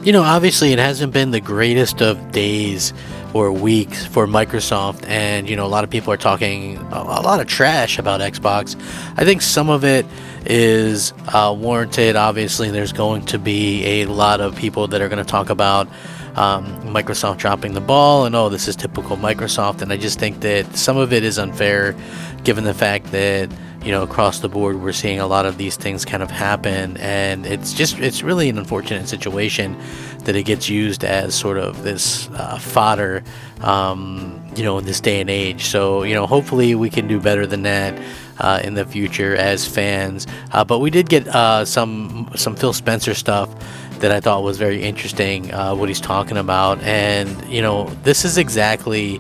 Obviously it hasn't been the greatest of days or weeks for Microsoft, and a lot of people are talking a lot of trash about Xbox. I think some of it is warranted. Obviously, there's going to be a lot of people that are going to talk about Microsoft dropping the ball, and this is typical Microsoft. And I just think that some of it is unfair, given the fact that across the board we're seeing a lot of these things kind of happen, and it's really an unfortunate situation that it gets used as sort of this fodder, in this day and age. So hopefully we can do better than that in the future as fans. But we did get some Phil Spencer stuff that I thought was very interesting, what he's talking about, and this is exactly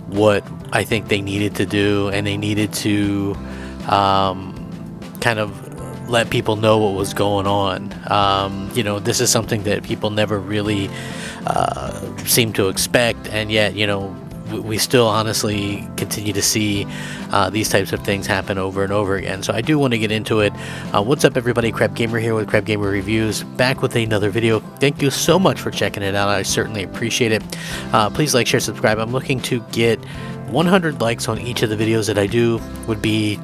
what I think they needed to do, and they needed to kind of let people know what was going on. This is something that people never really seem to expect, and yet we still honestly continue to see these types of things happen over and over again. So I do want to get into it. What's up, everybody? Crab Gamer here with Crab Gamer Reviews, back with another video. Thank you so much for checking it out. I certainly appreciate it. Please like, share, subscribe. I'm looking to get 100 likes on each of the videos that I do. Would be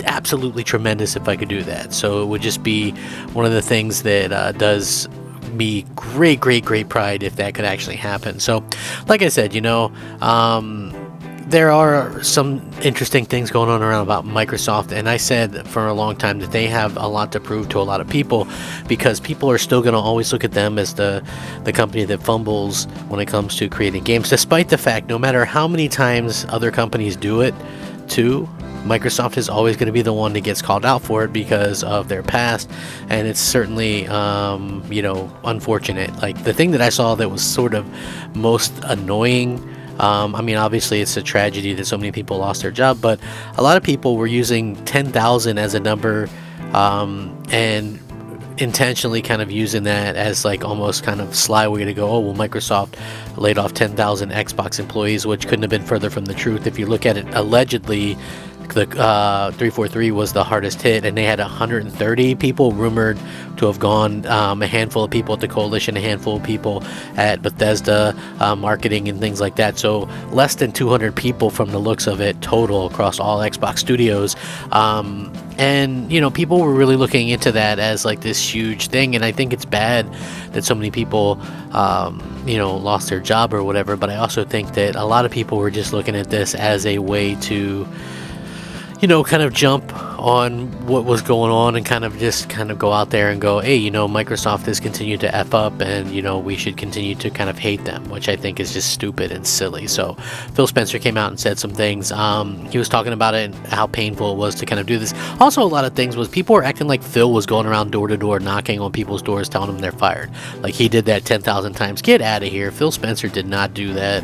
absolutely tremendous if I could do that. So it would just be one of the things that does me great pride if that could actually happen. So like I said, there are some interesting things going on around about Microsoft, and I said for a long time that they have a lot to prove to a lot of people, because people are still going to always look at them as the company that fumbles when it comes to creating games, despite the fact no matter how many times other companies do it too, Microsoft is always going to be the one that gets called out for it because of their past, and it's certainly unfortunate. Like, the thing that I saw that was sort of most annoying, obviously it's a tragedy that so many people lost their job, but a lot of people were using 10,000 as a number, and intentionally kind of using that as like almost kind of sly way to go, oh well, Microsoft laid off 10,000 Xbox employees, which couldn't have been further from the truth. If you look at it, allegedly the 343 was the hardest hit, and they had 130 people rumored to have gone, a handful of people at the Coalition, a handful of people at Bethesda marketing and things like that. So less than 200 people from the looks of it total across all Xbox studios. And people were really looking into that as like this huge thing, and I think it's bad that so many people lost their job or whatever, but I also think that a lot of people were just looking at this as a way to kind of jump on what was going on and kind of go out there and go, hey, Microsoft has continued to F up, and we should continue to kind of hate them, which I think is just stupid and silly. So Phil Spencer came out and said some things. He was talking about it and how painful it was to kind of do this. Also, a lot of things was people were acting like Phil was going around door to door knocking on people's doors telling them they're fired, like he did that 10,000 times. Get out of here. Phil Spencer did not do that.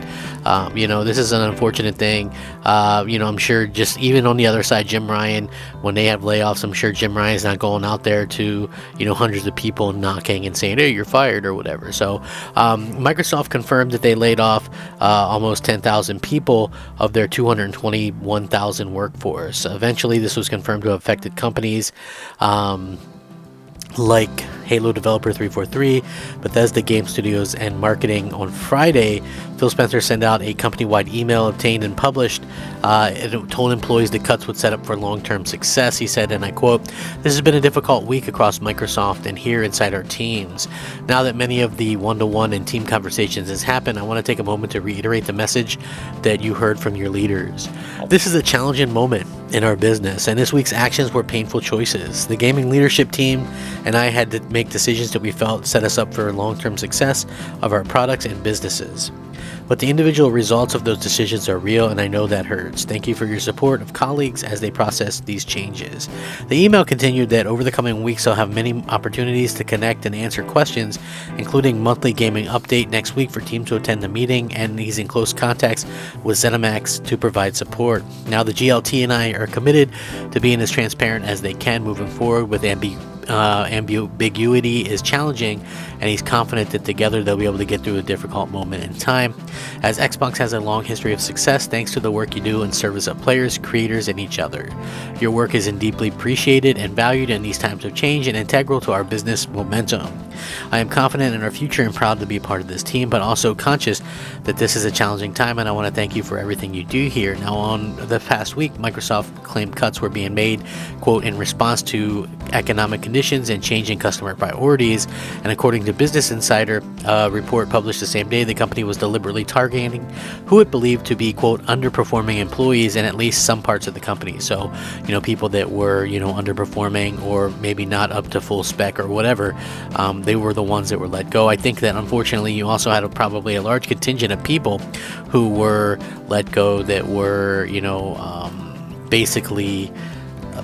This is an unfortunate thing. I'm sure just even on the other side, Jim Ryan, when they have layoffs, I'm sure Jim Ryan's not going out there to hundreds of people knocking and saying, hey, you're fired or whatever. So Microsoft confirmed that they laid off almost 10,000 people of their 221,000 workforce. Eventually this was confirmed to have affected companies like Halo developer 343, Bethesda Game Studios, and marketing. On Friday, Phil Spencer sent out a company-wide email obtained and published. It told employees the cuts would set up for long-term success. He said, and I quote, "This has been a difficult week across Microsoft and here inside our teams. Now that many of the one-to-one and team conversations has happened, I want to take a moment to reiterate the message that you heard from your leaders. This is a challenging moment in our business, and this week's actions were painful choices. The gaming leadership team and I had to make decisions that we felt set us up for long-term success of our products and businesses. But the individual results of those decisions are real, and I know that hurts. Thank you for your support of colleagues as they process these changes." The email continued that over the coming weeks, I'll have many opportunities to connect and answer questions, including monthly gaming update next week for teams to attend the meeting, and he's in close contacts with ZeniMax to provide support. Now the GLT and I are committed to being as transparent as they can moving forward with ambiguity is challenging, and he's confident that together they'll be able to get through a difficult moment in time. As Xbox has a long history of success thanks to the work you do in service of players, creators, and each other. Your work is deeply appreciated and valued in these times of change and integral to our business momentum. I am confident in our future and proud to be a part of this team, but also conscious that this is a challenging time, and I want to thank you for everything you do here. Now, on the past week, Microsoft claimed cuts were being made, quote, in response to economic conditions and changing customer priorities. And according to Business Insider, a report published the same day, the company was deliberately targeting who it believed to be, quote, underperforming employees in at least some parts of the company. So, people that were, underperforming or maybe not up to full spec or whatever, they were the ones that were let go. I think that unfortunately you also had probably a large contingent of people who were let go that were, basically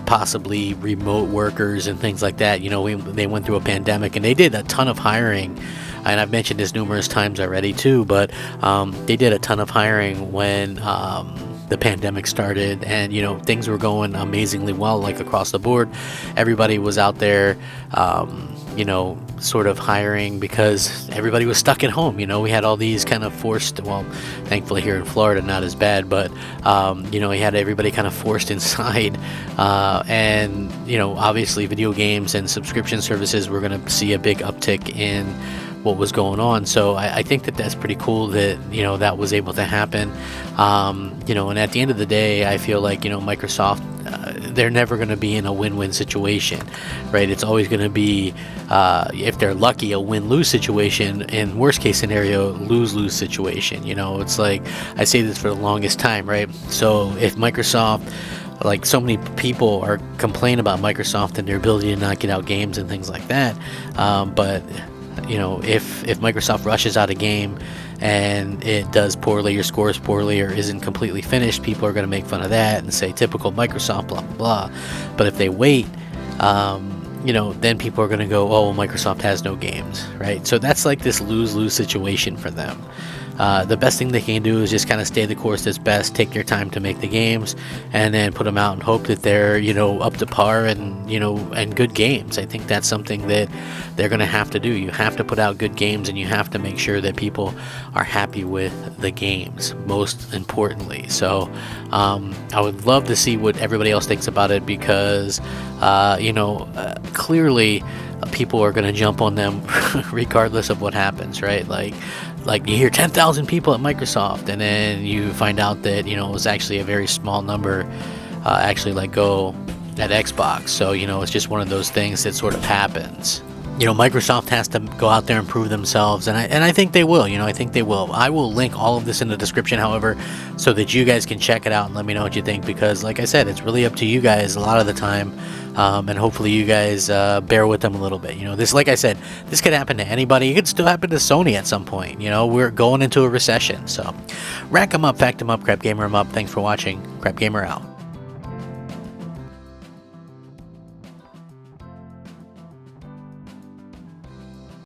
possibly remote workers and things like that. They went through a pandemic and they did a ton of hiring. And I've mentioned this numerous times already too, but they did a ton of hiring when the pandemic started, and things were going amazingly well, like across the board. Everybody was out there sort of hiring because everybody was stuck at home. We had all these kind of forced, well, thankfully here in Florida not as bad, but we had everybody kind of forced inside, and obviously video games and subscription services were going to see a big uptick in what was going on. So I think that that's pretty cool that that was able to happen. And at the end of the day, I feel like Microsoft, they're never going to be in a win-win situation, right? It's always going to be, if they're lucky, a win-lose situation. In worst case scenario, lose-lose situation. It's like, I say this for the longest time, right? So if Microsoft, like so many people are complaining about Microsoft and their ability to not get out games and things like that, but if Microsoft rushes out a game and it does poorly or scores poorly or isn't completely finished, people are going to make fun of that and say typical Microsoft, blah blah blah. But if they wait, then people are going to go, oh, well, Microsoft has no games, right? So that's like this lose-lose situation for them. The best thing they can do is just kind of stay the course that's best, take their time to make the games, and then put them out and hope that they're, up to par and, and good games. I think that's something that they're going to have to do. You have to put out good games, and you have to make sure that people are happy with the games, most importantly. So I would love to see what everybody else thinks about it because, clearly people are going to jump on them regardless of what happens, right? Like you hear 10,000 people at Microsoft, and then you find out that it was actually a very small number actually let go at Xbox. So it's just one of those things that sort of happens. Microsoft has to go out there and prove themselves, and I think they will. I think they will. I will link all of this in the description, however, so that you guys can check it out and let me know what you think, because like I said, it's really up to you guys a lot of the time, and hopefully you guys bear with them a little bit. This, like I said, this could happen to anybody. It could still happen to Sony at some point. We're going into a recession, so rack 'em up, fact 'em up, crap gamer 'em up. Thanks for watching. Crap gamer out.